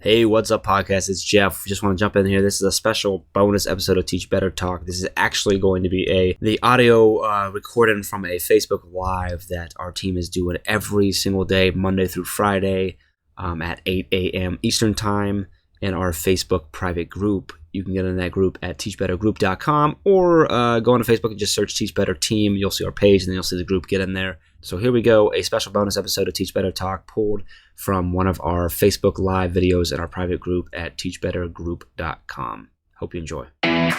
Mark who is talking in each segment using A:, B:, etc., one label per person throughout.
A: Hey, what's up, podcast? It's Jeff. Just want to jump in here. This is a special bonus episode of Teach Better Talk. This is actually going to be the audio recording from a Facebook Live that our team is doing every single day, Monday through Friday, at 8 a.m. Eastern Time in our Facebook private group. You can get in that group at teachbettergroup.com or go on to Facebook and just search Teach Better Team. You'll see our page and then you'll see the group. Get in there. So here we go, a special bonus episode of Teach Better Talk pulled from one of our Facebook Live videos in our private group at teachbettergroup.com. Hope you enjoy.
B: I'm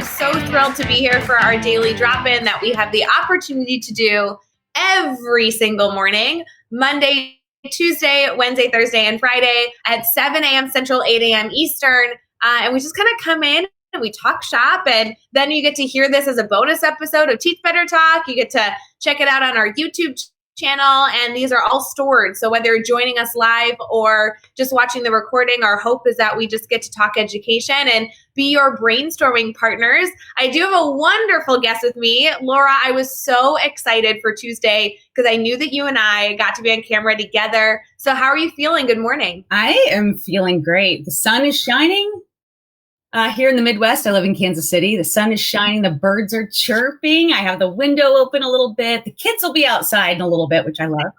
B: so thrilled to be here for our daily drop-in that we have the opportunity to do every single morning, Monday, Tuesday, Wednesday, Thursday, and Friday at 7 a.m. Central, 8 a.m. Eastern. And we just kind of come in and we talk shop. And then you get to hear this as a bonus episode of Teach Better Talk. You get to check it out on our YouTube channel. And these are all stored. So whether you're joining us live or just watching the recording, our hope is that we just get to talk education and be your brainstorming partners. I do have a wonderful guest with me. Laura, I was so excited for Tuesday because I knew that you and I got to be on camera together. So how are you feeling? Good morning.
C: I am feeling great. The sun is shining. Here in the Midwest, I live in Kansas City. The sun is shining. The birds are chirping. I have the window open a little bit. The kids will be outside in a little bit, which I love.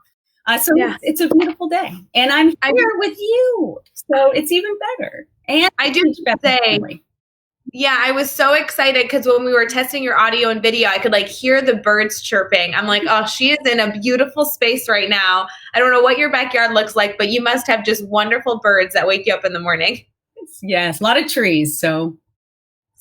C: It's a beautiful day. And I'm here with you. So it's even better. And
B: I do say, yeah, I was so excited because when we were testing your audio and video, I could hear the birds chirping. I'm like, oh, she is in a beautiful space right now. I don't know what your backyard looks like, but you must have just wonderful birds that wake you up in the morning.
C: Yes, a lot of trees. So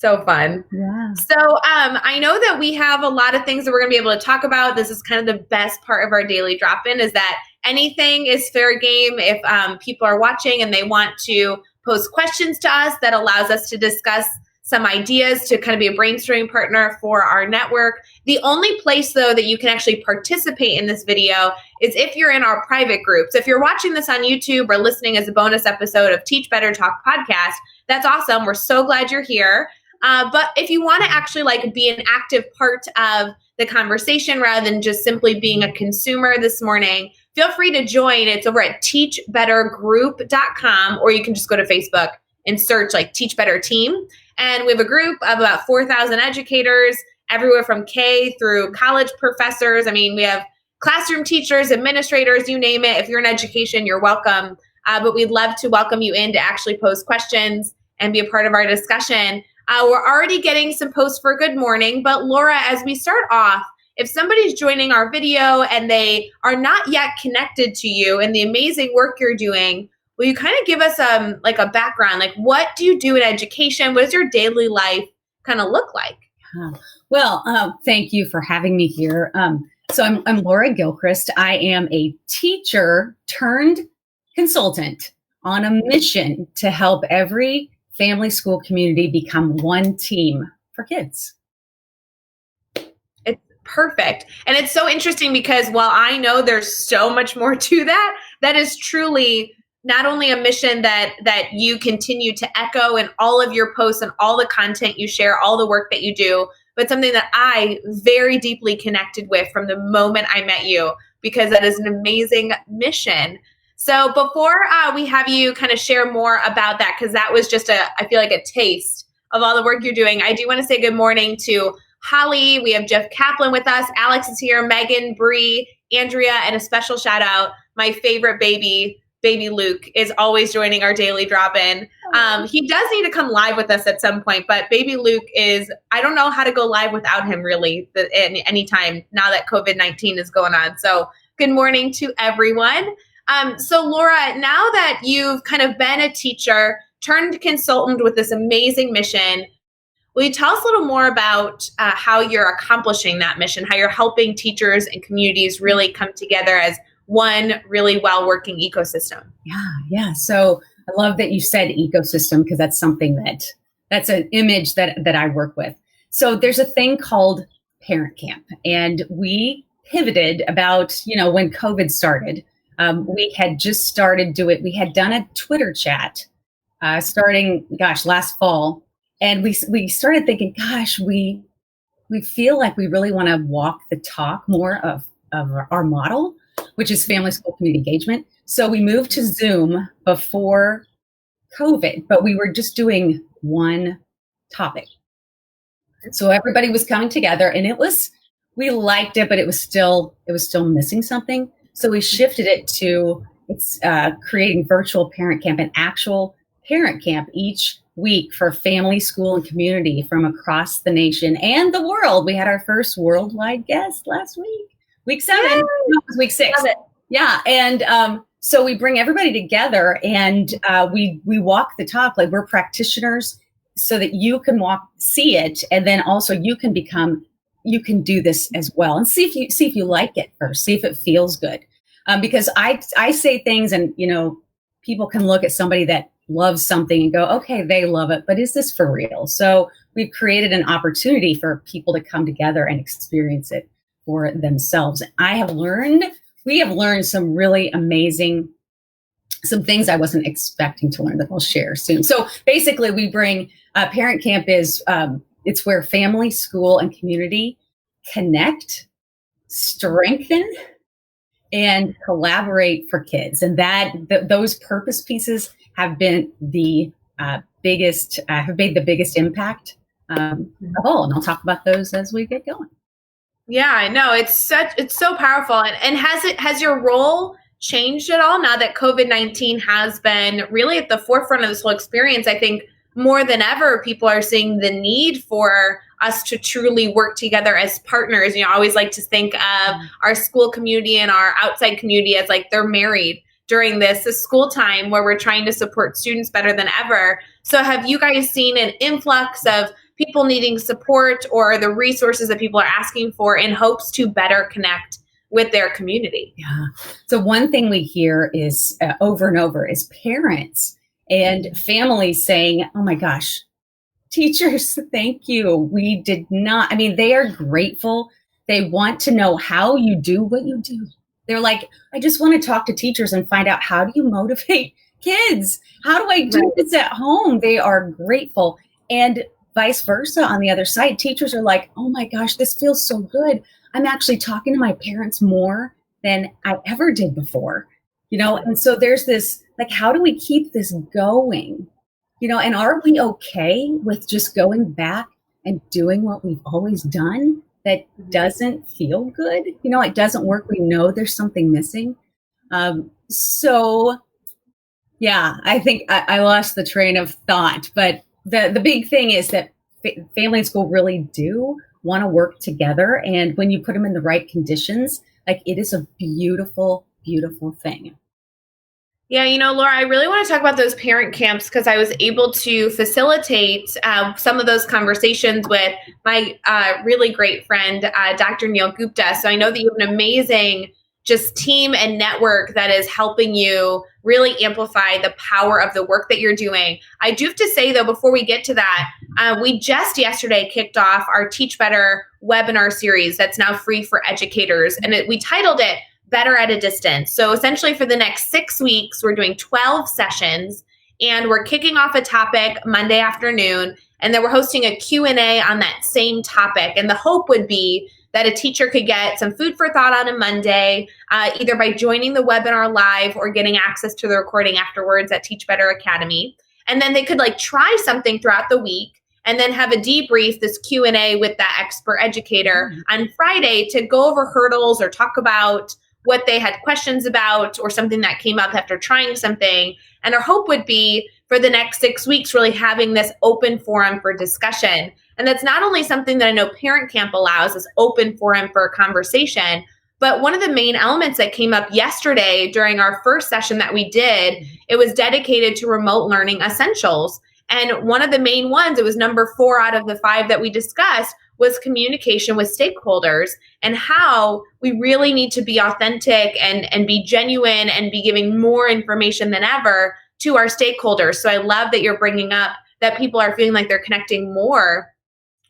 B: fun.
C: Yeah.
B: So I know that we have a lot of things that we're going to be able to talk about. This is kind of the best part of our daily drop-in is that anything is fair game. If people are watching and they want to post questions to us, that allows us to discuss some ideas to kind of be a brainstorming partner for our network. The only place, though, that you can actually participate in this video is if you're in our private groups. If you're watching this on YouTube or listening as a bonus episode of Teach Better Talk podcast, that's awesome. We're so glad you're here. But if you want to actually be an active part of the conversation rather than just simply being a consumer this morning, feel free to join. It's over at teachbettergroup.com, or you can just go to Facebook and search Teach Better Team. And we have a group of about 4,000 educators, everywhere from K through college professors. I mean, we have classroom teachers, administrators, you name it. If you're in education, you're welcome. But we'd love to welcome you in to actually pose questions and be a part of our discussion. We're already getting some posts for good morning. But Laura, as we start off, if somebody's joining our video and they are not yet connected to you and the amazing work you're doing, will you kind of give us a background? What do you do in education? What does your daily life kind of look like?
C: Well, thank you for having me here. So I'm Laura Gilchrist. I am a teacher turned consultant on a mission to help every family school community become one team for kids.
B: It's perfect. And it's so interesting because while I know there's so much more to that, that is truly not only a mission that you continue to echo in all of your posts and all the content you share, all the work that you do, but something that I very deeply connected with from the moment I met you, because that is an amazing mission. So before we have you kind of share more about that, because that was just I feel like a taste of all the work you're doing, I do want to say good morning to Holly. We have Jeff Kaplan with us. Alex is here, Megan, Bree, Andrea, and a special shout out, my favorite baby Luke is always joining our daily drop-in. He does need to come live with us at some point, but baby Luke I don't know how to go live without him really anytime now that COVID-19 is going on. So good morning to everyone. So Laura, now that you've kind of been a teacher turned consultant with this amazing mission, will you tell us a little more about how you're accomplishing that mission, how you're helping teachers and communities really come together as one really well-working ecosystem?
C: Yeah. So I love that you said ecosystem, because that's something that's an image that I work with. So there's a thing called Parent Camp, and we pivoted about, when COVID started. We had just started we had done a Twitter chat starting, last fall. And we started thinking, gosh, we feel like we really want to walk the talk more of our model, which is family, school, community engagement. So we moved to Zoom before COVID, but we were just doing one topic. So everybody was coming together, and we liked it, but it was still missing something. So we shifted it to creating virtual parent camp, an actual parent camp each week for family, school, and community from across the nation and the world. We had our first worldwide guest last week, week 7. No, it was week 6. Yeah, and so we bring everybody together, and we walk the talk like we're practitioners, so that you can see it, and then also you can do this as well, and see if you like it first, see if it feels good, because I say things, and people can look at somebody that loves something and go, okay, they love it, but is this for real? So we've created an opportunity for people to come together and experience it for themselves. We have learned some really amazing, some things I wasn't expecting to learn that I'll share soon. So basically we bring Parent Camp is, it's where family, school, and community connect, strengthen, and collaborate for kids. And those purpose pieces have been the biggest impact of all. And I'll talk about those as we get going.
B: Yeah, I know. It's so powerful. And has your role changed at all now that COVID-19 has been really at the forefront of this whole experience? I think more than ever, people are seeing the need for us to truly work together as partners. I always like to think of our school community and our outside community as like they're married during this school time where we're trying to support students better than ever. So have you guys seen an influx of people needing support or the resources that people are asking for in hopes to better connect with their community?
C: Yeah. So one thing we hear is over and over is parents and families saying, oh my gosh, teachers, thank you. We did not, they are grateful. They want to know how you do what you do. They're like, I just want to talk to teachers and find out, how do you motivate kids? How do I do this at home? They are grateful. And vice versa on the other side, teachers are like, oh my gosh, this feels so good. I'm actually talking to my parents more than I ever did before, and so there's this, like, how do we keep this going? And are we okay with just going back and doing what we've always done that doesn't feel good? It doesn't work. We know there's something missing. So yeah, I think I lost the train of thought, but the big thing is that family and school really do want to work together. And when you put them in the right conditions, like, it is a beautiful, beautiful thing.
B: Yeah, Laura, I really want to talk about those parent camps because I was able to facilitate some of those conversations with my really great friend, Dr. Neil Gupta. So I know that you have an amazing just team and network that is helping you really amplify the power of the work that you're doing. I do have to say, though, before we get to that, we just yesterday kicked off our Teach Better webinar series that's now free for educators. And we titled it Better at a Distance. So essentially for the next 6 weeks, we're doing 12 sessions and we're kicking off a topic Monday afternoon. And then we're hosting a Q&A on that same topic. And the hope would be that a teacher could get some food for thought on a Monday, either by joining the webinar live or getting access to the recording afterwards at Teach Better Academy. And then they could try something throughout the week and then have a debrief, this Q&A with that expert educator on Friday to go over hurdles or talk about what they had questions about or something that came up after trying something. And our hope would be for the next 6 weeks, really having this open forum for discussion. And that's not only something that I know Parent Camp allows, this open forum for conversation, but one of the main elements that came up yesterday during our first session that we did, it was dedicated to remote learning essentials. And one of the main ones, it was number 4 out of the 5 that we discussed, was communication with stakeholders and how we really need to be authentic and be genuine and be giving more information than ever to our stakeholders. So I love that you're bringing up that people are feeling like they're connecting more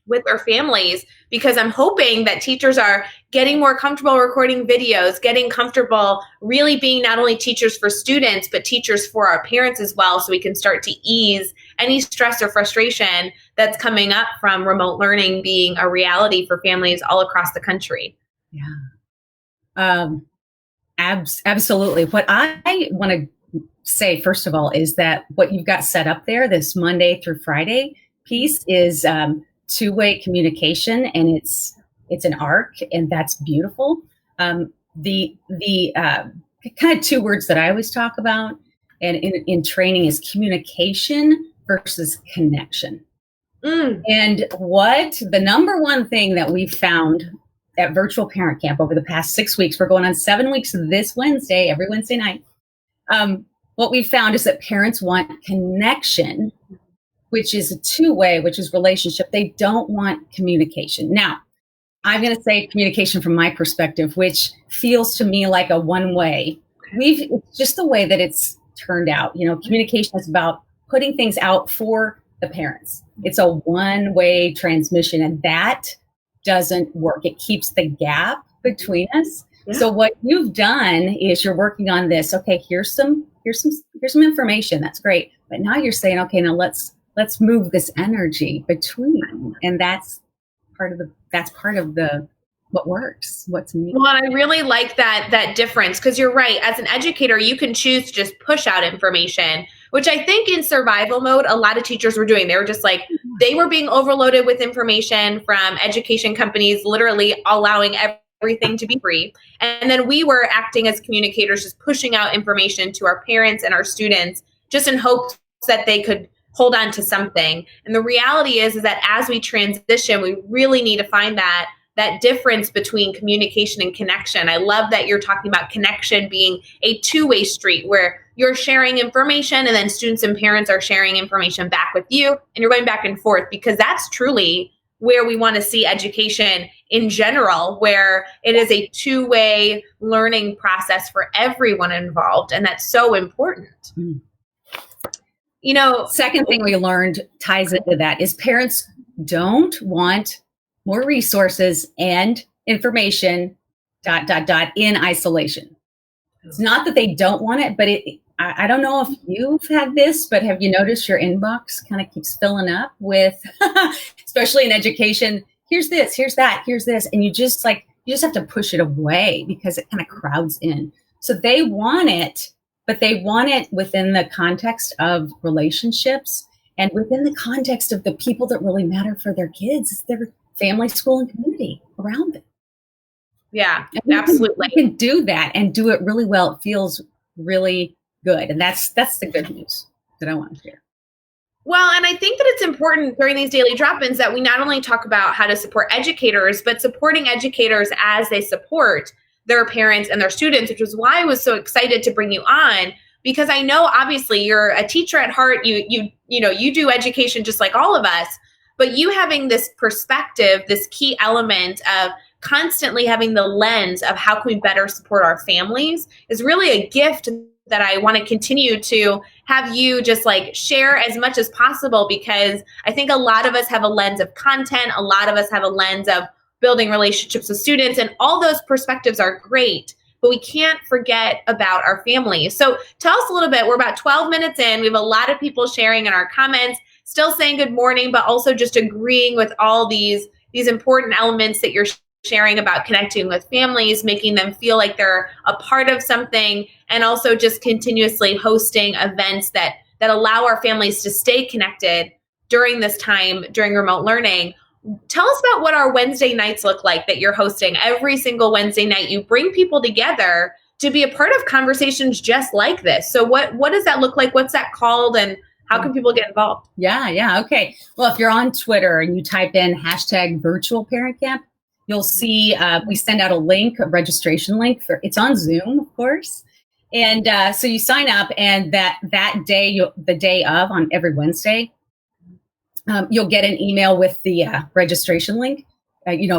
B: with their families, because I'm hoping that teachers are getting more comfortable recording videos, getting comfortable really being not only teachers for students, but teachers for our parents as well, so we can start to ease any stress or frustration that's coming up from remote learning being a reality for families all across the country.
C: Yeah. Absolutely. What I want to say, first of all, is that what you've got set up there, this Monday through Friday piece, is two-way communication, and it's an arc, and that's beautiful. The kind of two words that I always talk about, and in training, is communication versus connection. And what the number one thing that we found at Virtual Parent Camp over the past 6 weeks, we're going on 7 weeks this Wednesday, every Wednesday night. What we found is that parents want connection, which is a two-way, which is relationship. They don't want communication. Now, I'm going to say communication from my perspective, which feels to me like a one-way. It's just the way that it's turned out. Communication is about putting things out for the parents. It's a one-way transmission, and that doesn't work. It keeps the gap between us. Yeah. So what you've done is you're working on this. Okay, here's some information. That's great. But now you're saying, okay, now let's move this energy between, and that's part of the what works, what's needed.
B: Well, I really like that difference, because you're right. As an educator, you can choose to just push out information, which I think in survival mode, a lot of teachers were doing. They were just like, they were being overloaded with information from education companies, literally allowing everything to be free. And then we were acting as communicators, just pushing out information to our parents and our students, just in hopes that they could hold on to something. And the reality is that as we transition, we really need to find that difference between communication and connection. I love that you're talking about connection being a two-way street, where you're sharing information and then students and parents are sharing information back with you, and you're going back and forth, because that's truly where we want to see education in general, where it is a two-way learning process for everyone involved. And that's so important.
C: Second thing we learned ties into that is parents don't want more resources and information, ... in isolation. It's not that they don't want it, but I don't know if you've had this, but have you noticed your inbox kind of keeps filling up with, especially in education, here's this, here's that, here's this. And you just have to push it away because it kind of crowds in. So they want it, but they want it within the context of relationships and within the context of the people that really matter for their kids, their family, school, and community around them.
B: Yeah, absolutely.
C: You can do that and do it really well. It feels really good. And that's the good news that I want to share.
B: Well, and I think that it's important during these daily drop-ins that we not only talk about how to support educators, but supporting educators as they support their parents and their students, which is why I was so excited to bring you on, because I know obviously you're a teacher at heart. You do education just like all of us, but you having this perspective, this key element of constantly having the lens of how can we better support our families is really a gift that I want to continue to have you just share as much as possible, because I think a lot of us have a lens of content. A lot of us have a lens of building relationships with students, and all those perspectives are great, but we can't forget about our families. So tell us a little bit. We're about 12 minutes in. We have a lot of people sharing in our comments, still saying good morning, but also just agreeing with all these important elements that you're sharing about connecting with families, making them feel like they're a part of something, and also just continuously hosting events that allow our families to stay connected during this time, during remote learning. Tell us about what our Wednesday nights look like that you're hosting. Every single Wednesday night, you bring people together to be a part of conversations just like this. So what does that look like? What's that called? And how can people get involved?
C: Yeah. Okay. Well, if you're on Twitter and you type in #VirtualParentCamp, you'll see we send out a link, a registration link. It's on Zoom, of course. And so you sign up, and that day, the day of, on every Wednesday, you'll get an email with the registration link,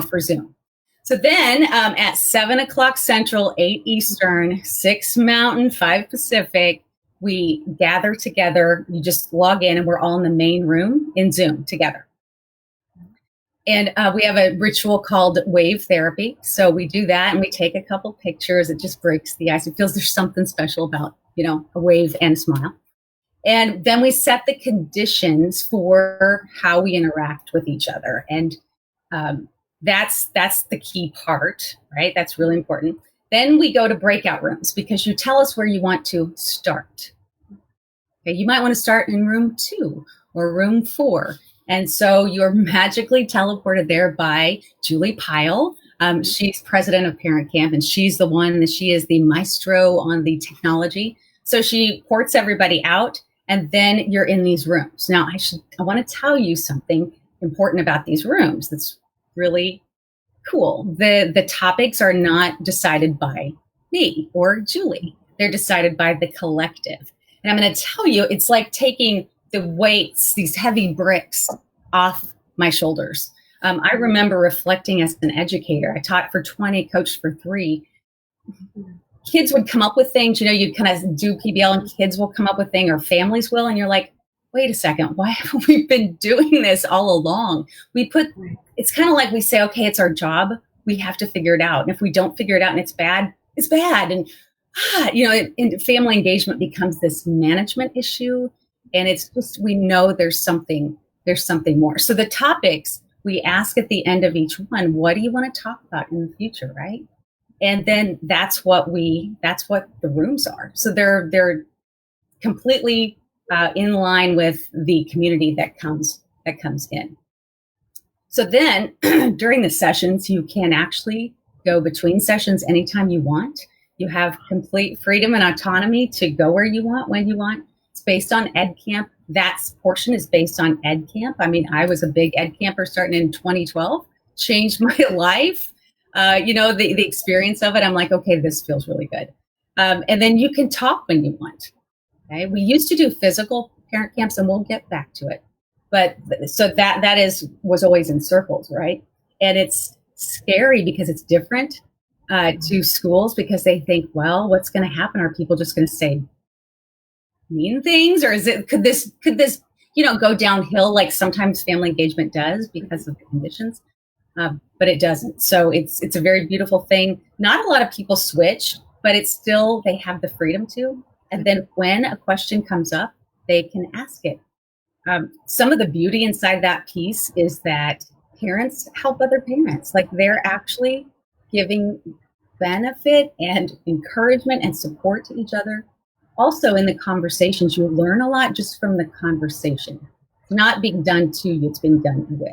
C: for Zoom. So then at 7:00 Central, 8 Eastern, 6 Mountain, 5 Pacific, we gather together. You just log in, and we're all in the main room in Zoom together. And we have a ritual called wave therapy. So we do that, and we take a couple pictures. It just breaks the ice. It feels there's something special about, a wave and a smile. And then we set the conditions for how we interact with each other. And that's the key part, right? That's really important. Then we go to breakout rooms because you tell us where you want to start. Okay, you might want to start in room 2 or room 4. And so you're magically teleported there by Julie Pyle. She's president of Parent Camp, and she's the one that she is the maestro on the technology. So she ports everybody out, and then you're in these rooms. Now, I want to tell you something important about these rooms that's really cool. The topics are not decided by me or Julie. They're decided by the collective. And I'm going to tell you, it's like taking the weights, these heavy bricks off my shoulders. I remember reflecting as an educator. I taught for 20, coached for 3. Kids would come up with things, you kind of do PBL and kids will come up with things or families will. And you're like, wait a second, why have we been doing this all along? It's kind of like we say, okay, it's our job. We have to figure it out. And if we don't figure it out and it's bad, it's bad. And, family engagement becomes this management issue. And it's just, we know there's something more. So the topics we ask at the end of each one, what do you want to talk about in the future, right? And then that's what the rooms are. So they're completely in line with the community that comes in. So then during the sessions, you can actually go between sessions anytime you want. You have complete freedom and autonomy to go where you want, when you want. It's based on EdCamp. That portion is based on EdCamp. I mean, I was a big EdCamper starting in 2012, changed my life. The experience of it, I'm like, okay, this feels really good. And then you can talk when you want. Okay, we used to do physical parent camps, and we'll get back to it. But so that was always in circles, right? And it's scary because it's different to schools because they think, well, what's going to happen? Are people just going to say mean things, or could this go downhill like sometimes family engagement does because of the conditions? But it doesn't. So it's a very beautiful thing. Not a lot of people switch, but it's still, they have the freedom to. And then when a question comes up, they can ask it. Some of the beauty inside that piece is that parents help other parents. Like they're actually giving benefit and encouragement and support to each other. Also in the conversations, you learn a lot just from the conversation. It's not being done to you, it's being done with.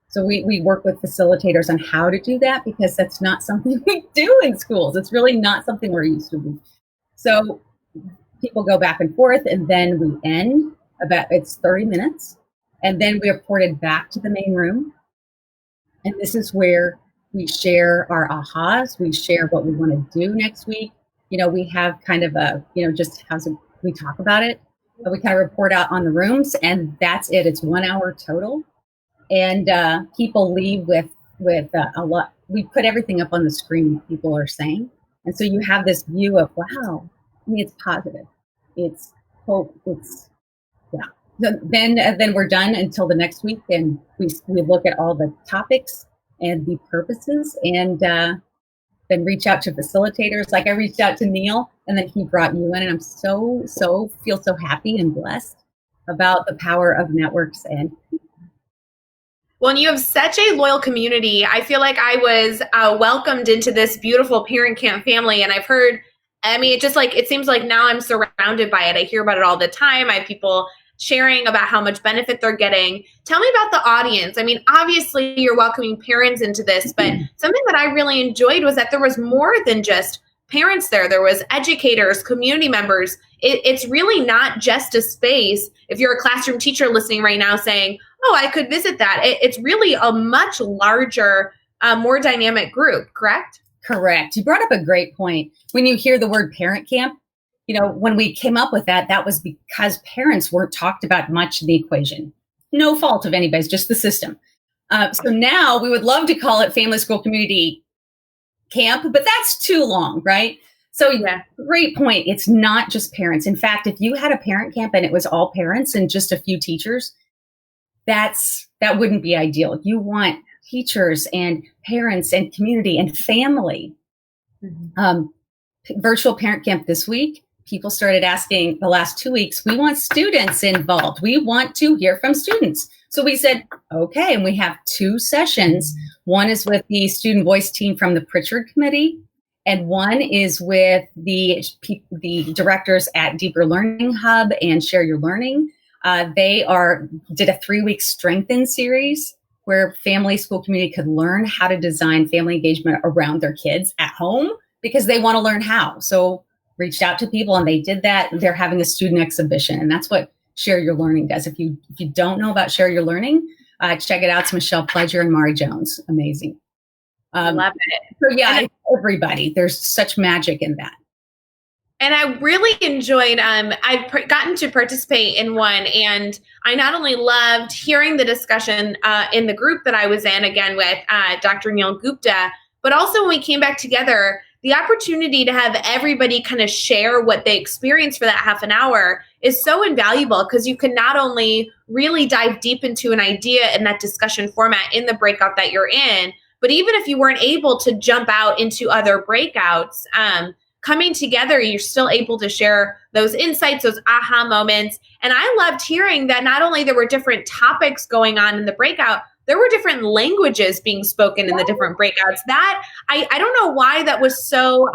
C: So we work with facilitators on how to do that because that's not something we do in schools. It's really not something we're used to. So people go back and forth, and then we end it's 30 minutes. And then we are ported back to the main room. And this is where we share our ahas. We share what we want to do next week. We have kind of we talk about it. We kind of report out on the rooms, and that's it. It's 1 hour total. And people leave with a lot. We put everything up on the screen that people are saying. And so you have this view of, wow, it's positive. It's hope. Then we're done until the next week. And we look at all the topics and the purposes and then reach out to facilitators. Like I reached out to Neil, and then he brought you in. And I'm feel so happy and blessed about the power of networks and
B: Well, and you have such a loyal community. I feel like I was welcomed into this beautiful parent camp family. And I've heard, it seems like now I'm surrounded by it. I hear about it all the time. I have people sharing about how much benefit they're getting. Tell me about the audience. I mean, obviously you're welcoming parents into this, but something that I really enjoyed was that there was more than just parents there. There was educators, community members. It's really not just a space. If you're a classroom teacher listening right now saying, oh, I could visit that. It's really a much larger, more dynamic group, correct?
C: Correct. You brought up a great point. When you hear the word parent camp, when we came up with that was because parents weren't talked about much in the equation. No fault of anybody's, just the system. So now we would love to call it Family School Community Camp, but that's too long, right? So yeah, great point. It's not just parents. In fact, if you had a parent camp and it was all parents and just a few teachers, that wouldn't be ideal. You want teachers and parents and community and family. Virtual parent camp this week, people started asking the last 2 weeks, we want students involved. We want to hear from students. So we said, okay. And we have 2 sessions. One is with the student voice team from the Pritchard Committee, and one is with the directors at Deeper Learning Hub and Share Your Learning. They did a 3-week Strengthen series where family, school, community could learn how to design family engagement around their kids at home because they want to learn how. So reached out to people and they did that. They're having a student exhibition, and that's what Share Your Learning does. If you don't know about Share Your Learning, check it out. It's Michelle Pledger and Mari Jones. Amazing.
B: Love it.
C: So yeah, everybody. There's such magic in that.
B: And I really enjoyed, I've gotten to participate in one, and I not only loved hearing the discussion in the group that I was in, again with Dr. Neil Gupta, but also when we came back together, the opportunity to have everybody kind of share what they experienced for that half an hour is so invaluable, because you can not only really dive deep into an idea in that discussion format in the breakout that you're in, but even if you weren't able to jump out into other breakouts, coming together, you're still able to share those insights, those aha moments. And I loved hearing that not only there were different topics going on in the breakout, there were different languages being spoken in the different breakouts. That I don't know why that was so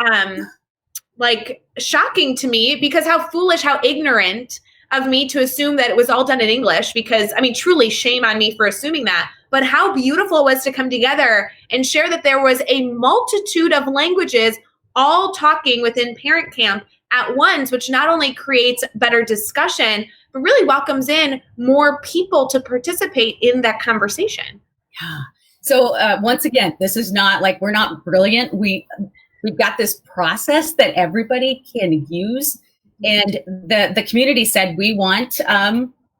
B: shocking to me, because how foolish, how ignorant of me to assume that it was all done in English, because I mean, truly shame on me for assuming that. But how beautiful it was to come together and share that there was a multitude of languages all talking within Parent Camp at once, which not only creates better discussion, but really welcomes in more people to participate in that conversation.
C: Yeah. So once again, this is not like we're not brilliant. We've got this process that everybody can use. And the community said, we want,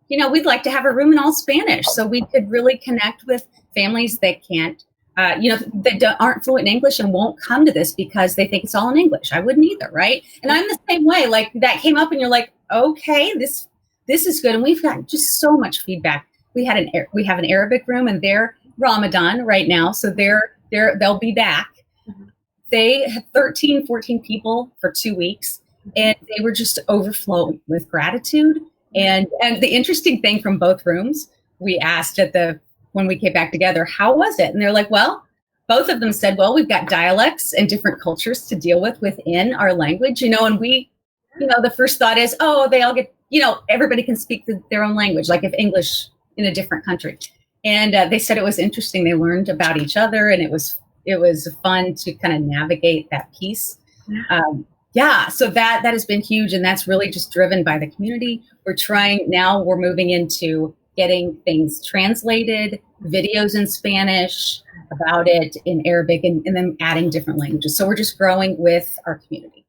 C: we'd like to have a room in all Spanish so we could really connect with families that can't, that aren't fluent in English and won't come to this because they think it's all in English. I wouldn't either, right? And I'm the same way. Like that came up and you're like, okay, this is good. And we've got just so much feedback. We have an Arabic room, and they're Ramadan right now, so they'll be back. They had 13, 14 people for 2 weeks, and they were just overflowing with gratitude. And the interesting thing from both rooms, we asked when we came back together, how was it? And they're like, well, both of them said, well, we've got dialects and different cultures to deal with within our language, and we, the first thought is, oh, they all get, everybody can speak their own language, like if English in a different country. And they said it was interesting. They learned about each other, and it was fun to kind of navigate that piece. So that has been huge. And that's really just driven by the community. We're moving into getting things translated, videos in Spanish about it, in Arabic, and then adding different languages. So we're just growing with our community.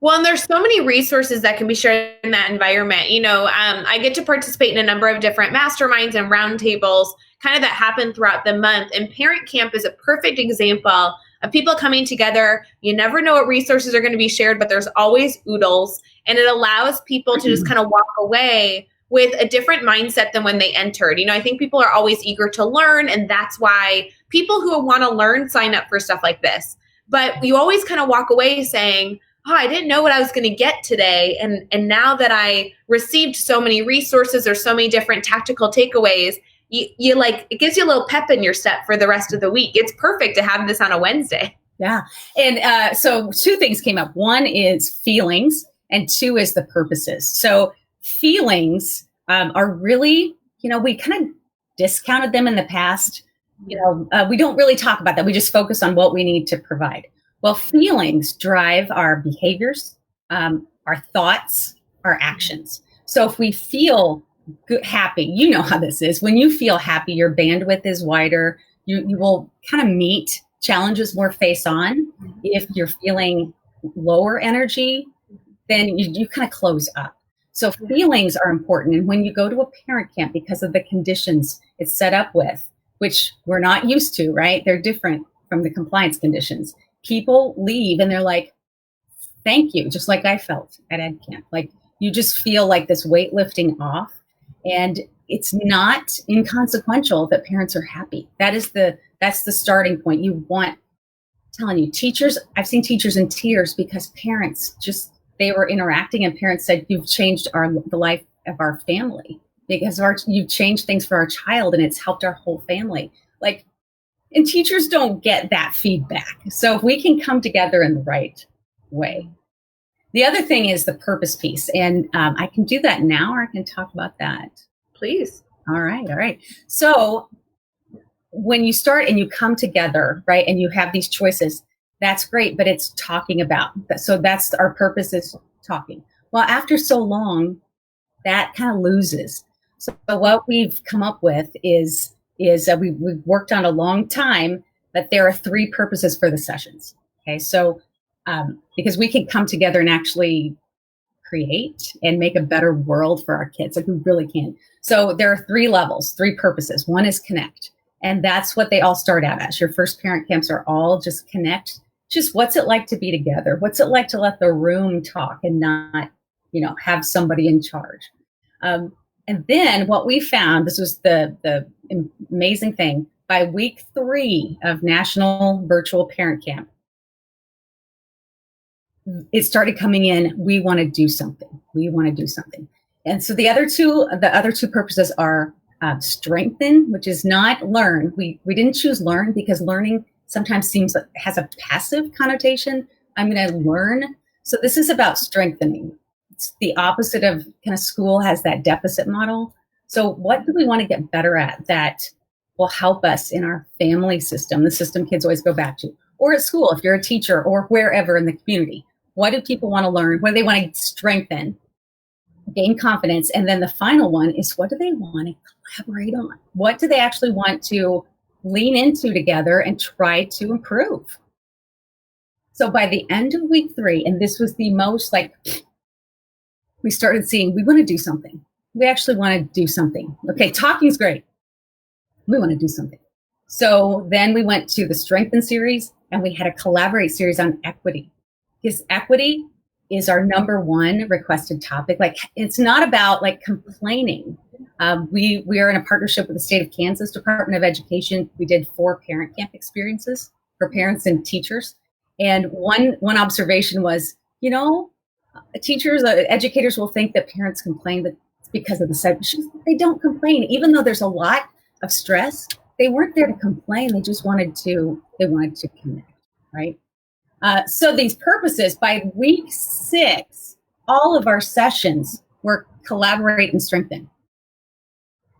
B: Well, and there's so many resources that can be shared in that environment. I get to participate in a number of different masterminds and roundtables kind of that happen throughout the month. And Parent Camp is a perfect example of people coming together. You never know what resources are going to be shared, but there's always oodles. And it allows people to just kind of walk away with a different mindset than when they entered. I think people are always eager to learn, and that's why people who want to learn sign up for stuff like this. But you always kind of walk away saying, oh, I didn't know what I was going to get today. And now that I received so many resources or so many different tactical takeaways, you it gives you a little pep in your step for the rest of the week. It's perfect to have this on a Wednesday.
C: Yeah. And so 2 things came up. 1 is feelings, and 2 is the purposes. So feelings are really, we kind of discounted them in the past. We don't really talk about that. We just focus on what we need to provide. Well, feelings drive our behaviors, our thoughts, our actions. So if we feel good, happy, you know how this is. When you feel happy, your bandwidth is wider. You will kind of meet challenges more face on. If you're feeling lower energy, then you kind of close up. So feelings are important. And when you go to a parent camp, because of the conditions it's set up with, which we're not used to, right? They're different from the compliance conditions. People leave and they're like, thank you, just like I felt at Ed Camp. Like you just feel like this weight lifting off. And it's not inconsequential that parents are happy. That's the starting point. I'm telling you, teachers, I've seen teachers in tears because parents just they were interacting, and parents said, "You've changed the life of our family because you've changed things for our child, and it's helped our whole family." Like, and teachers don't get that feedback. So if we can come together in the right way. The other thing is the purpose piece, and I can do that now, or I can talk about that.
B: Please.
C: All right. So when you start and you come together, right, and you have these choices, that's great, but it's talking about. So that's our purpose, is talking. Well, after so long, that kind of loses. So what we've come up with is we've worked on a long time, but there are 3 purposes for the sessions. Okay, so because we can come together and actually create and make a better world for our kids, like we really can. So there are 3 levels, 3 purposes. One is connect, and that's what they all start out as. Your first parent camps are all just connect. Just what's it like to be together? What's it like to let the room talk and not, have somebody in charge? And then what we found, this was the amazing thing, by week 3 of National Virtual Parent Camp, it started coming in, we want to do something. We want to do something. And so the other two purposes are strengthen, which is not learn. We didn't choose learn because learning sometimes has a passive connotation. I'm going to learn. So this is about strengthening. It's the opposite of kind of school has that deficit model. So what do we want to get better at that will help us in our family system, the system kids always go back to, or at school, if you're a teacher, or wherever in the community? What do people want to learn? What do they want to strengthen, gain confidence? And then the final one is, what do they want to collaborate on? What do they actually want to lean into together and try to improve? So by the end of week 3, and this was the most we started seeing, we want to do something. We actually want to do something. Okay, talking's great. We want to do something. So then we went to the Strengthen series, and we had a Collaborate series on equity. Because equity is our number 1 requested topic. Like, it's not about complaining. We are in a partnership with the state of Kansas Department of Education. We did 4 parent camp experiences for parents and teachers. And one observation was, teachers, educators will think that parents complain, but it's because of the subject. They don't complain, even though there's a lot of stress. They weren't there to complain. They just wanted to connect, right? So these purposes, by week 6, all of our sessions were collaborate and strengthen.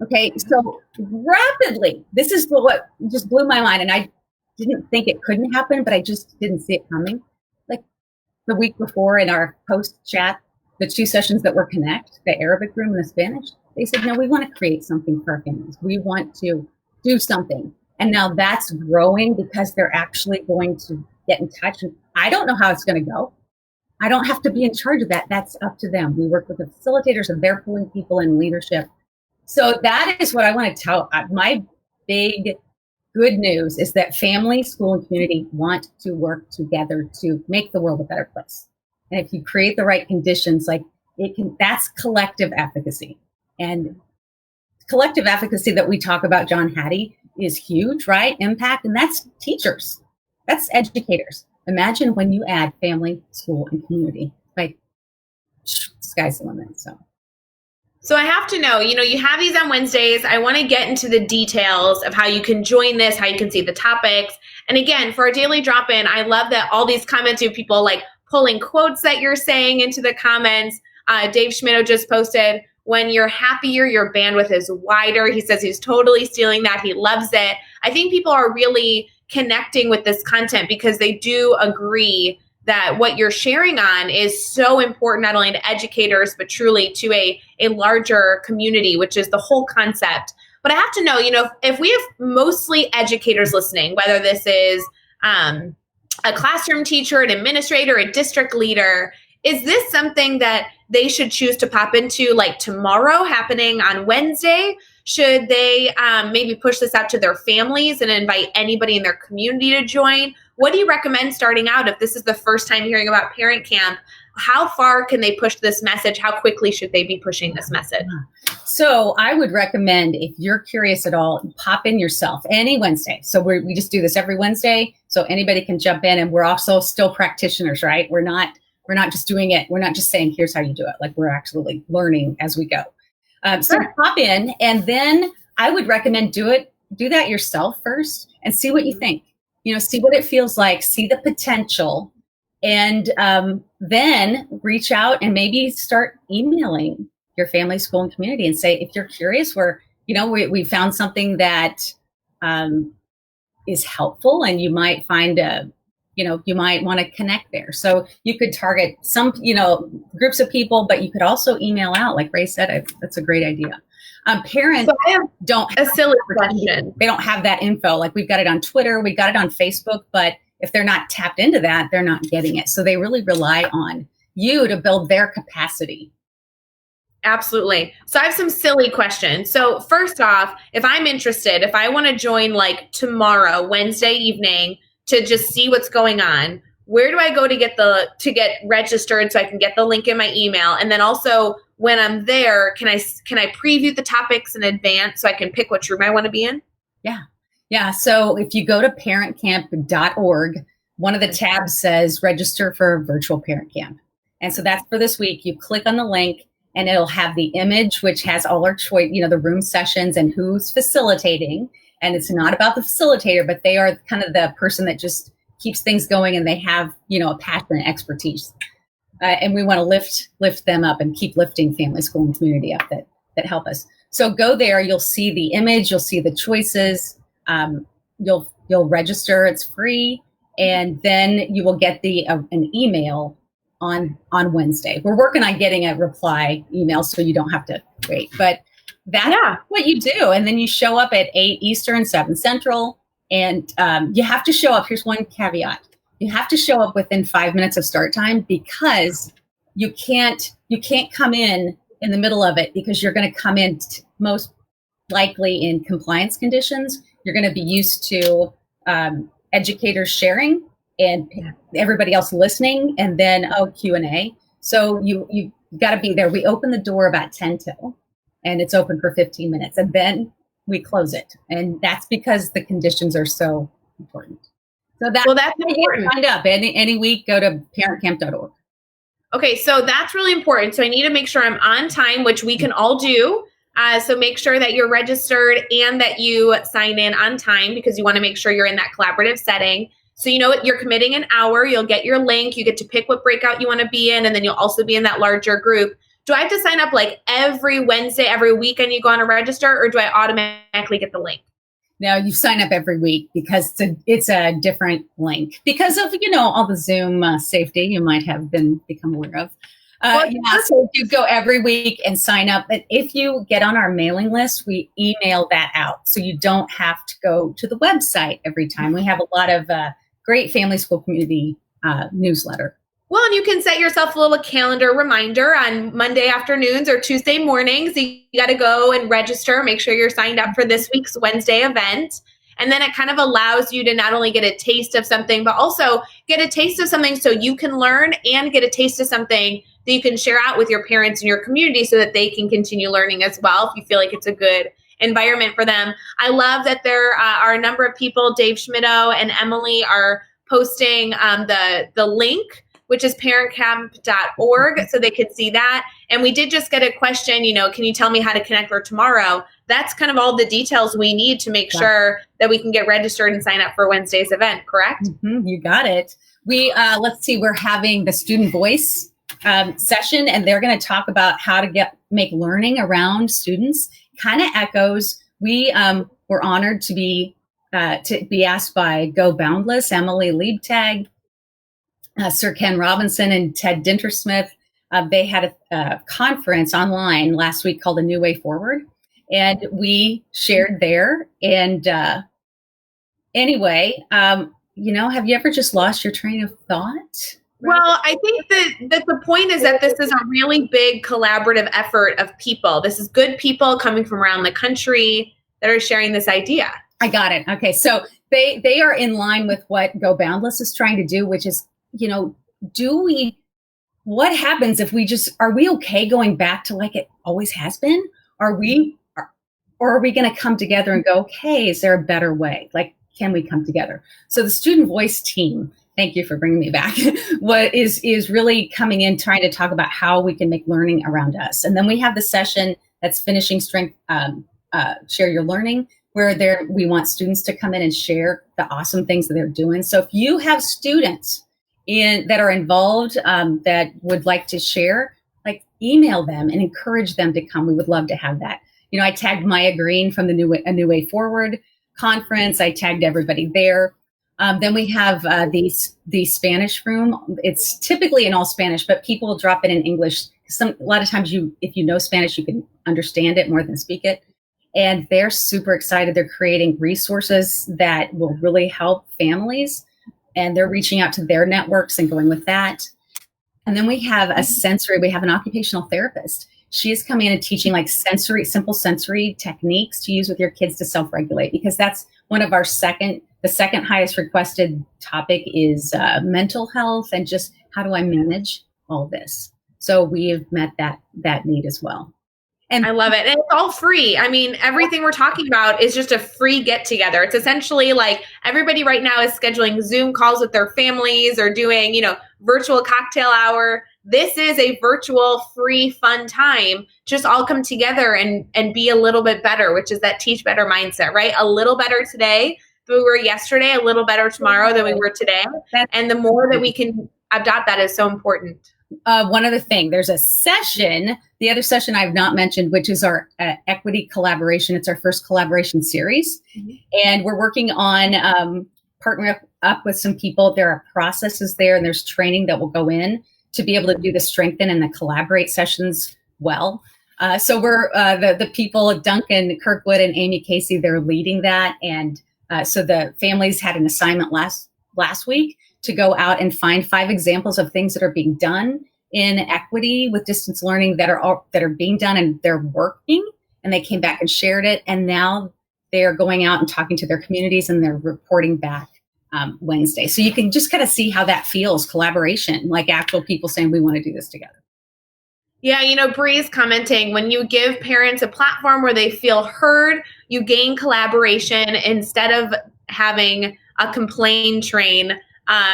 C: Okay, so rapidly, this is what just blew my mind, and I didn't think it couldn't happen, but I just didn't see it coming. Like the week before in our post chat, the 2 sessions that were connect, the Arabic room and the Spanish, they said, no, we want to create something for our families. We want to do something. And now that's growing because they're actually going to get in touch. And I don't know how it's going to go. I don't have to be in charge of that. That's up to them. We work with the facilitators, and they're pulling people in leadership. So that is what I want to tell. My big good news is that family, school, and community want to work together to make the world a better place. And if you create the right conditions, that's collective efficacy. And collective efficacy that we talk about, John Hattie, is huge, right? Impact, and that's teachers. That's educators. Imagine when you add family, school, and community. Sky's the limit.
B: So I have to know, you have these on Wednesdays. I want to get into the details of how you can join this, how you can see the topics. And again, for a daily drop-in, I love that all these comments, you have people pulling quotes that you're saying into the comments. Dave Schmitto just posted, when you're happier, your bandwidth is wider. He says he's totally stealing that. He loves it. I think people are really connecting with this content because they do agree that what you're sharing on is so important, not only to educators, but truly to a larger community, which is the whole concept. But I have to know, if we have mostly educators listening, whether this is a classroom teacher, an administrator, a district leader, is this something that they should choose to pop into tomorrow, happening on Wednesday? Should they maybe push this out to their families and invite anybody in their community to join? What do you recommend starting out if this is the first time hearing about Parent Camp? How far can they push this message? How quickly should they be pushing this message?
C: So I would recommend, if you're curious at all, pop in yourself any Wednesday. So we just do this every Wednesday, so anybody can jump in, and we're also still practitioners, right? We're not We're not just doing it. We're not just saying, here's how you do it. Like we're actually learning as we go. So pop in, and then I would recommend do that yourself first and see what you think. See what it feels like, see the potential, and then reach out and maybe start emailing your family, school, and community and say, if you're curious, we found something that is helpful, and you might find you might want to connect there. So you could target some, groups of people, but you could also email out, like Ray said. That's a great idea. Parents don't have
B: a silly question.
C: They don't have that info. Like we've got it on Twitter, we got it on Facebook, but if they're not tapped into that, they're not getting it. So they really rely on you to build their capacity.
B: Absolutely. So I have some silly questions. So first off, if I'm interested, if I want to join like tomorrow, Wednesday evening, to just see what's going on, where do I go to get registered so I can get the link in my email? And then also when I'm there, can I preview the topics in advance so I can pick which room I want to be in?
C: Yeah. So if you go to parentcamp.org, one of the tabs says register for virtual parent camp. And so that's for this week. You click on the link and it'll have the image, which has all our choice, the room sessions and who's facilitating. And it's not about the facilitator, but they are kind of the person that just keeps things going, and they have, a passion and expertise. And we want to lift them up and keep lifting family, school, and community up that help us. So go there. You'll see the image. You'll see the choices. You'll register. It's free, and then you will get an email on Wednesday. We're working on getting a reply email so you don't have to wait. But that's what you do, and then you show up at 8 Eastern, 7 Central, and you have to show up. Here's one caveat. You have to show up within 5 minutes of start time, because you can't come in the middle of it, because you're going to come in most likely in compliance conditions. You're going to be used to educators sharing and everybody else listening, and then Q&A. So you got to be there. We open the door about 10 till, and it's open for 15 minutes, and then we close it. And that's because the conditions are so important. So that's important. Find up any week, go to parentcamp.org.
B: Okay, so that's really important. So I need to make sure I'm on time, which we can all do. So make sure that you're registered and that you sign in on time, because you want to make sure you're in that collaborative setting. So you're committing an hour, you'll get your link, you get to pick what breakout you want to be in, and then you'll also be in that larger group. Do I have to sign up like every Wednesday, every week, and you go on to register, or do I automatically get the link?
C: No, you sign up every week, because it's a different link because of, all the Zoom safety you might have become aware of. So you go every week and sign up. But if you get on our mailing list, we email that out. So you don't have to go to the website every time. We have a lot of great family, school, community newsletter.
B: Well, and you can set yourself a little calendar reminder on Monday afternoons or Tuesday mornings. You got to go and register, make sure you're signed up for this week's Wednesday event. And then it kind of allows you to not only get a taste of something, but also get a taste of something so you can learn, and get a taste of something that you can share out with your parents and your community so that they can continue learning as well, if you feel like it's a good environment for them. I love that there are a number of people, Dave Schmittou and Emily, are posting the link, which is parentcamp.org, so they could see that. And we did just get a question, can you tell me how to connect for tomorrow? That's kind of all the details we need to make sure that we can get registered and sign up for Wednesday's event, correct?
C: Mm-hmm, you got it. We're having the student voice session, and they're going to talk about how to make learning around students. Kind of echoes. We were honored to be asked by Go Boundless, Emily Liebtag, Sir Ken Robinson, and Ted Dintersmith. They had a conference online last week called A New Way Forward, and we shared there. And anyway, have you ever just lost your train of thought?
B: Well, I think that the point is that this is a really big collaborative effort of people. This is good people coming from around the country that are sharing this idea.
C: I got it. Okay. So they are in line with what Go Boundless is trying to do, which is, what happens if are we okay going back to like it always has been? Or are we going to come together and go, okay, is there a better way? Like, can we come together? So the student voice team Thank you for bringing me back. What is really coming in, trying to talk about how we can make learning around us. And then we have the session that's finishing strength, share your learning, where we want students to come in and share the awesome things that they're doing. So if you have students that are involved that would like to share, like email them and encourage them to come. We would love to have that. I tagged Maya Green from the A New Way Forward conference. I tagged everybody there. Then we have the Spanish room. It's typically in all Spanish, but people will drop it in English. A lot of times if you know Spanish, you can understand it more than speak it. And they're super excited. They're creating resources that will really help families. And they're reaching out to their networks and going with that. And then we have we have an occupational therapist. She is coming in and teaching like simple sensory techniques to use with your kids to self-regulate, because that's one of the second highest requested topic is mental health and just how do I manage all this? So we have met that need as well.
B: And I love it. And it's all free. I mean, everything we're talking about is just a free get together. It's essentially like everybody right now is scheduling Zoom calls with their families or doing, virtual cocktail hour. This is a virtual free fun time. Just all come together and be a little bit better, which is that teach better mindset, right? A little better today than we were yesterday, a little better tomorrow than we were today. And the more that we can adopt that is so important.
C: One other thing, there's a session, the other session I've not mentioned, which is our equity collaboration. It's our first collaboration series. Mm-hmm. And we're working on partnering up with some people. There are processes there and there's training that will go in to be able to do the strengthen and the collaborate sessions well. So we're the people, Duncan Kirkwood and Amy Casey, they're leading that. And so the families had an assignment last week to go out and find 5 examples of things that are being done in equity with distance learning that are being done and they're working. And they came back and shared it. And now they are going out and talking to their communities and they're reporting back Wednesday. So you can just kind of see how that feels, collaboration, like actual people saying, we want to do this together.
B: Yeah, Bree's commenting, when you give parents a platform where they feel heard, you gain collaboration instead of having a complaint train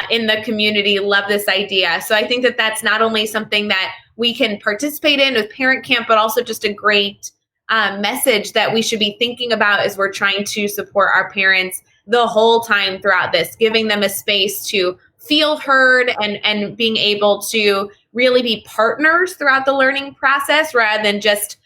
B: in the community. Love this idea. So I think that that's not only something that we can participate in with Parent Camp, but also just a great message that we should be thinking about as we're trying to support our parents the whole time throughout this, giving them a space to feel heard and being able to really be partners throughout the learning process rather than just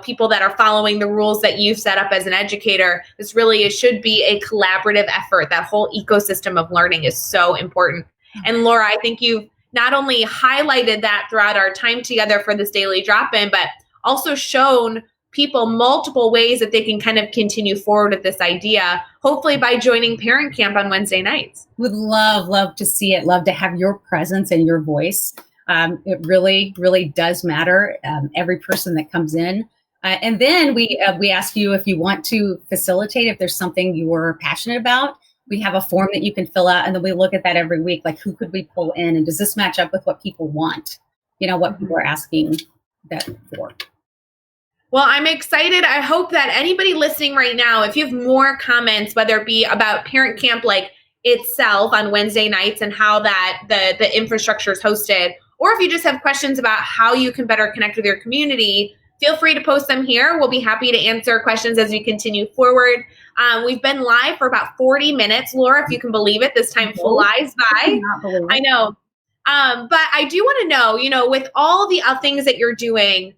B: people that are following the rules that you've set up as an educator. It should be a collaborative effort. That whole ecosystem of learning is so important. And Laura, I think you've not only highlighted that throughout our time together for this daily drop-in, but also shown people multiple ways that they can kind of continue forward with this idea, hopefully by joining Parent Camp on Wednesday nights.
C: Would love to see it, love to have your presence and your voice. It really, really does matter, every person that comes in. And then we ask you if you want to facilitate, if there's something you're passionate about. We have a form that you can fill out, and then we look at that every week, like who could we pull in, and does this match up with what people want? What people are asking that for.
B: Well, I'm excited. I hope that anybody listening right now, if you have more comments, whether it be about Parent Camp like itself on Wednesday nights and how that the infrastructure is hosted, or if you just have questions about how you can better connect with your community, feel free to post them here. We'll be happy to answer questions as we continue forward. We've been live for about 40 minutes. Laura, if you can believe it, this time flies by. I know. But I do want to know, with all the things that you're doing,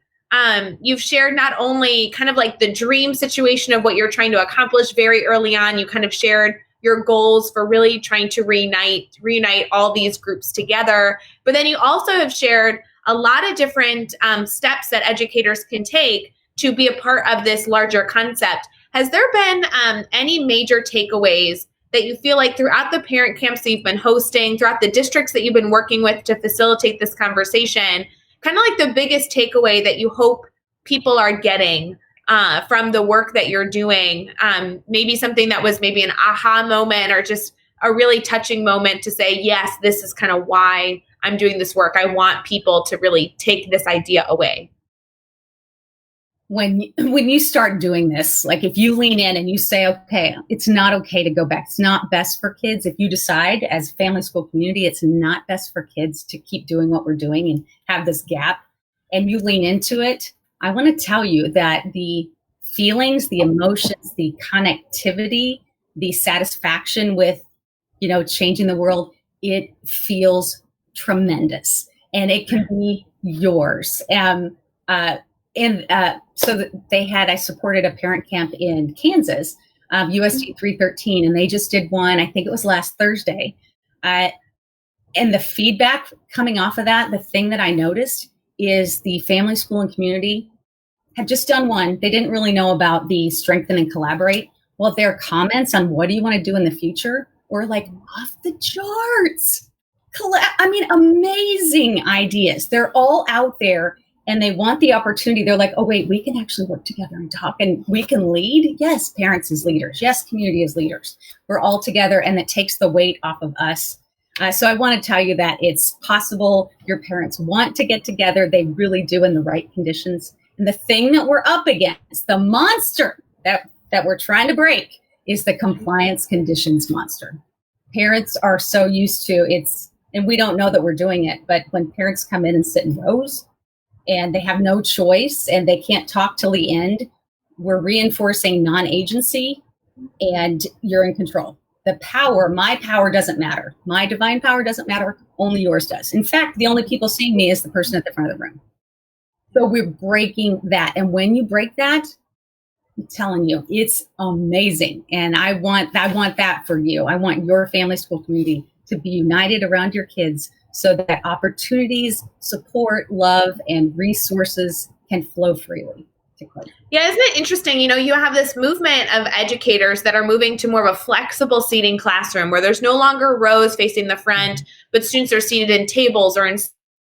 B: you've shared not only kind of like the dream situation of what you're trying to accomplish very early on, you kind of shared your goals for really trying to reunite all these groups together. But then you also have shared a lot of different steps that educators can take to be a part of this larger concept. Has there been any major takeaways that you feel like throughout the parent camps that you've been hosting, throughout the districts that you've been working with to facilitate this conversation, kind of like the biggest takeaway that you hope people are getting from the work that you're doing? Maybe something that was maybe an aha moment or just a really touching moment to say, yes, this is kind of why I'm doing this work. I want people to really take this idea away.
C: when you start doing this, like if you lean in and you say, okay, it's not okay to go back. It's not best for kids. If you decide as a family school community, it's not best for kids to keep doing what we're doing and have this gap, and you lean into it, I want to tell you that the feelings, the emotions, the connectivity, the satisfaction with, changing the world, it feels tremendous, and it can be yours. So that I supported a parent camp in Kansas, USD 313, and they just did one, I think it was last Thursday. And the feedback coming off of that, the thing that I noticed is the family, school, and community had just done one. They didn't really know about the strengthen and collaborate. Well, their comments on what do you want to do in the future were like off the charts. Amazing ideas. They're all out there. And they want the opportunity. They're like, oh, wait, we can actually work together and talk, and we can lead. Yes, parents as leaders. Yes, community as leaders. We're all together, and it takes the weight off of us. So I want to tell you that it's possible. Your parents want to get together. They really do, in the right conditions. And the thing that we're up against, the monster that we're trying to break, is the compliance conditions monster. Parents are so used to it's, and we don't know that we're doing it, but when parents come in and sit in rows, and they have no choice and they can't talk till the end, we're reinforcing non-agency, and you're in control. My power doesn't matter. My divine power doesn't matter. Only yours does. In fact, the only people seeing me is the person at the front of the room. So we're breaking that. And when you break that, I'm telling you, it's amazing. And I want that for you. I want your family school community to be united around your kids, so that opportunities, support, love, and resources can flow freely.
B: Yeah, isn't it interesting? You have this movement of educators that are moving to more of a flexible seating classroom where there's no longer rows facing the front, but students are seated in tables or in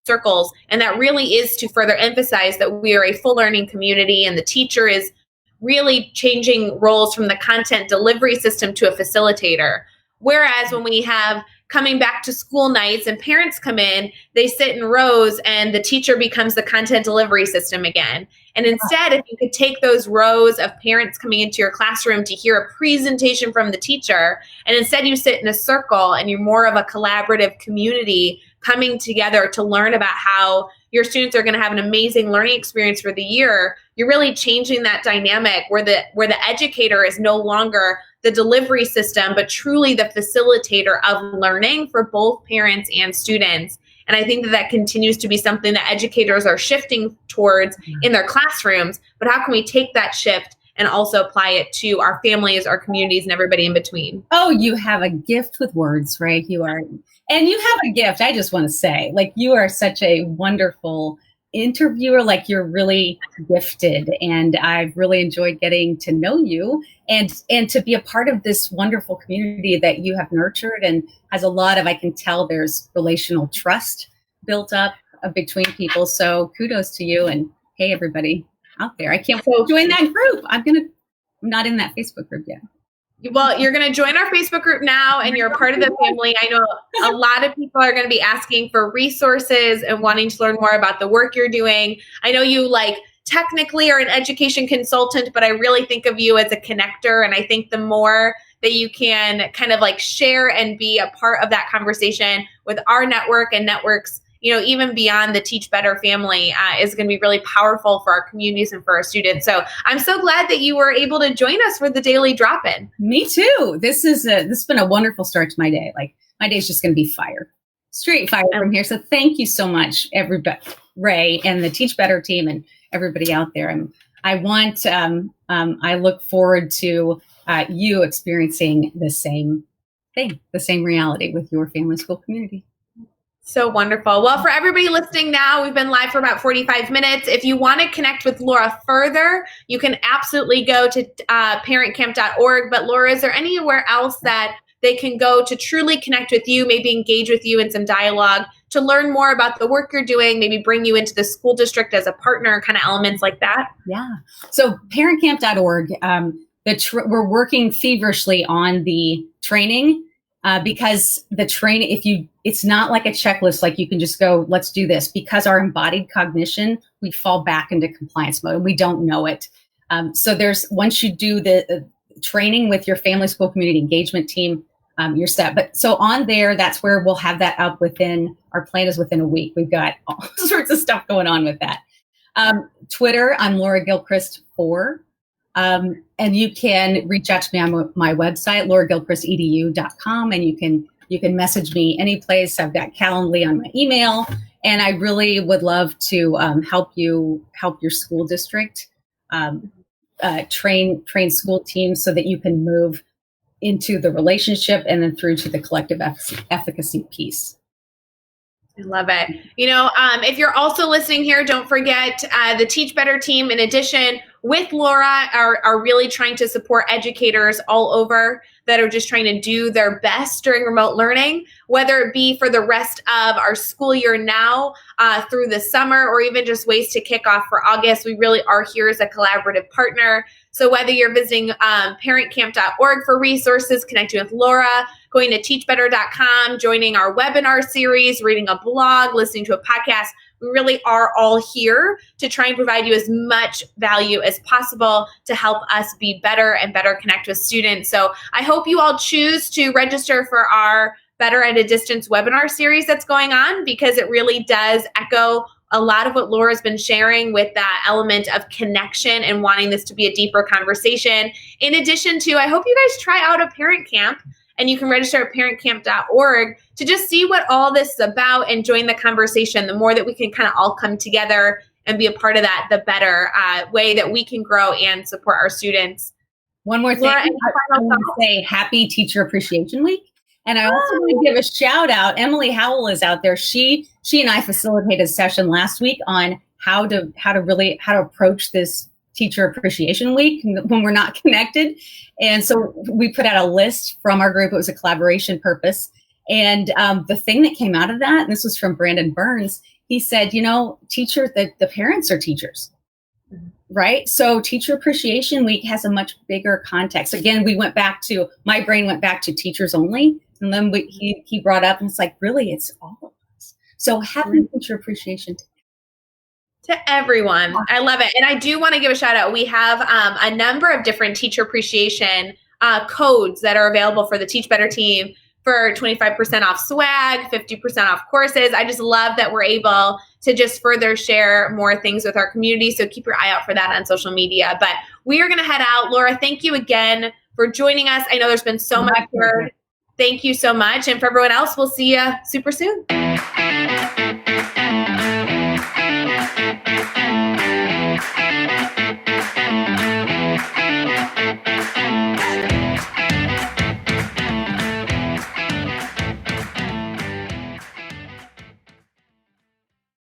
B: circles. And that really is to further emphasize that we are a full learning community, and the teacher is really changing roles from the content delivery system to a facilitator. Whereas when we have coming back to school nights and parents come in, they sit in rows and the teacher becomes the content delivery system again. And instead, if you could take those rows of parents coming into your classroom to hear a presentation from the teacher, and instead you sit in a circle and you're more of a collaborative community coming together to learn about how your students are going to have an amazing learning experience for the year, you're really changing that dynamic where the educator is no longer the delivery system, but truly the facilitator of learning for both parents and students. And I think that continues to be something that educators are shifting towards in their classrooms. But how can we take that shift and also apply it to our families, our communities, and everybody in between?
C: Oh, you have a gift with words, right? You are. And you have a gift. I just want to say, you are such a wonderful interviewer. You're really gifted, and I've really enjoyed getting to know you and to be a part of this wonderful community that you have nurtured, and has a lot of, I can tell there's relational trust built up between people. So kudos to you, and hey, everybody out there. I can't join that group. I'm not in that Facebook group yet.
B: Well, you're going to join our Facebook group now, and you're a part of the family. I know a lot of people are going to be asking for resources and wanting to learn more about the work you're doing. I know you technically are an education consultant, but I really think of you as a connector. And I think the more that you can kind of share and be a part of that conversation with our network and networks, even beyond the Teach Better family, is going to be really powerful for our communities and for our students. So I'm so glad that you were able to join us for the daily drop-in.
C: Me too. This has been a wonderful start to my day. My day's just going to be fire, straight fire from here. So thank you so much, everybody, Ray and the Teach Better team and everybody out there. And I look forward to you experiencing the same thing, the same reality with your family school community.
B: So wonderful. Well, for everybody listening now, we've been live for about 45 minutes. If you want to connect with Laura further, you can absolutely go to parentcamp.org. But Laura, is there anywhere else that they can go to truly connect with you, maybe engage with you in some dialogue, to learn more about the work you're doing, maybe bring you into the school district as a partner, kind of elements like that?
C: Yeah. So parentcamp.org, we're working feverishly on the training because the training, it's not like a checklist, like you can just go, let's do this. Because our embodied cognition, we fall back into compliance mode and we don't know it. So once you do the training with your family school community engagement team, you're set. But so on there, that's where we'll have that up our plan is within a week. We've got all sorts of stuff going on with that. Twitter, I'm Laura Gilchrist 4. And you can reach out to me on my website, lauragilchristedu.com, and you can message me any place. I've got Calendly on my email, and I really would love to help your school district train school teams so that you can move into the relationship and then through to the collective efficacy piece.
B: I love it. If you're also listening here, don't forget the Teach Better team, in addition with Laura, are really trying to support educators all over that are just trying to do their best during remote learning, whether it be for the rest of our school year now through the summer, or even just ways to kick off for August. We really are here as a collaborative partner. So whether you're visiting parentcamp.org for resources, connecting with Laura, going to teachbetter.com, joining our webinar series, reading a blog, listening to a podcast, we really are all here to try and provide you as much value as possible to help us be better and better connect with students. So I hope you all choose to register for our Better at a Distance webinar series that's going on, because it really does echo a lot of what Laura's been sharing with that element of connection and wanting this to be a deeper conversation. In addition to, I hope you guys try out a parent camp, and you can register at parentcamp.org to just see what all this is about and join the conversation. The more that we can kind of all come together and be a part of that, the better way that we can grow and support our students.
C: One more thing, Laura, I want to say Happy Teacher Appreciation Week. And I also want to give a shout out. Emily Howell is out there. She and I facilitated a session last week on how to approach this Teacher Appreciation Week when we're not connected. And so we put out a list from our group. It was a collaboration purpose. And the thing that came out of that, and this was from Brandon Burns, he said, teachers, the parents are teachers, right? So Teacher Appreciation Week has a much bigger context. Again, my brain went back to teachers only. And then he brought up, and it's like, really, it's all of us. So happy Teacher Appreciation
B: to everyone. I love it. And I do want to give a shout out. We have a number of different teacher appreciation codes that are available for the Teach Better team for 25% off swag, 50% off courses. I just love that we're able to just further share more things with our community. So keep your eye out for that on social media. But we are going to head out. Laura, thank you again for joining us. I know there's been so much work. Thank you so much. And for everyone else, we'll see you super soon.